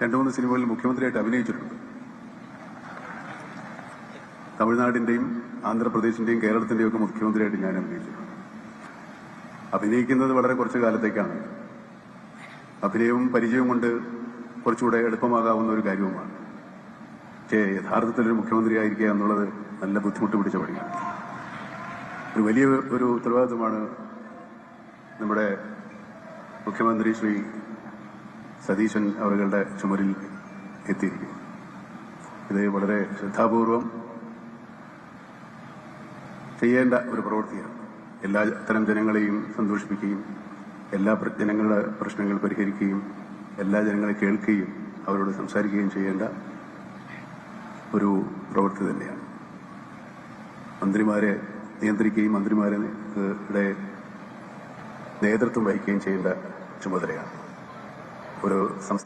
2-3 സിനിമകളിൽ മുഖ്യമന്ത്രിയായിട്ട് അഭിനയിച്ചിട്ടുണ്ട്. തമിഴ്നാടിന്റെയും ആന്ധ്രാപ്രദേശിന്റെയും കേരളത്തിന്റെയും ഒക്കെ മുഖ്യമന്ത്രിയായിട്ട് ഞാൻ അഭിനയിച്ചിട്ടുണ്ട്. അഭിനയിക്കുന്നത് വളരെ കുറച്ചു കാലത്തേക്കാണ്. അഭിനയവും പരിചയവും കൊണ്ട് കുറച്ചുകൂടെ എളുപ്പമാകാവുന്ന ഒരു കാര്യവുമാണ്. പക്ഷേ യഥാർത്ഥത്തിലൊരു മുഖ്യമന്ത്രിയായിരിക്കുക എന്നുള്ളത് നല്ല ബുദ്ധിമുട്ട് പിടിച്ച പണിയാണ്. ഒരു വലിയ ഒരു ഉത്തരവാദിത്വമാണ് നമ്മുടെ മുഖ്യമന്ത്രി ശ്രീ സതീശൻ അവരുടെ ചുമരിൽ എത്തിയിരിക്കുന്നത്. ഇത് വളരെ ശ്രദ്ധാപൂർവം ചെയ്യേണ്ട ഒരു പ്രവൃത്തിയാണ്. എല്ലാ തരം ജനങ്ങളെയും സന്തോഷിപ്പിക്കുകയും എല്ലാ ജനങ്ങളുടെ പ്രശ്നങ്ങൾ പരിഹരിക്കുകയും എല്ലാ ജനങ്ങളെ കേൾക്കുകയും അവരോട് സംസാരിക്കുകയും ചെയ്യേണ്ട ഒരു പ്രവൃത്തി തന്നെയാണ്. മന്ത്രിമാരെ നിയന്ത്രിക്കുകയും മന്ത്രിമാരുടെ നേതൃത്വം വഹിക്കുകയും ചെയ്യേണ്ട ചുമതലയാണ് ഒരു സംസ്ഥാന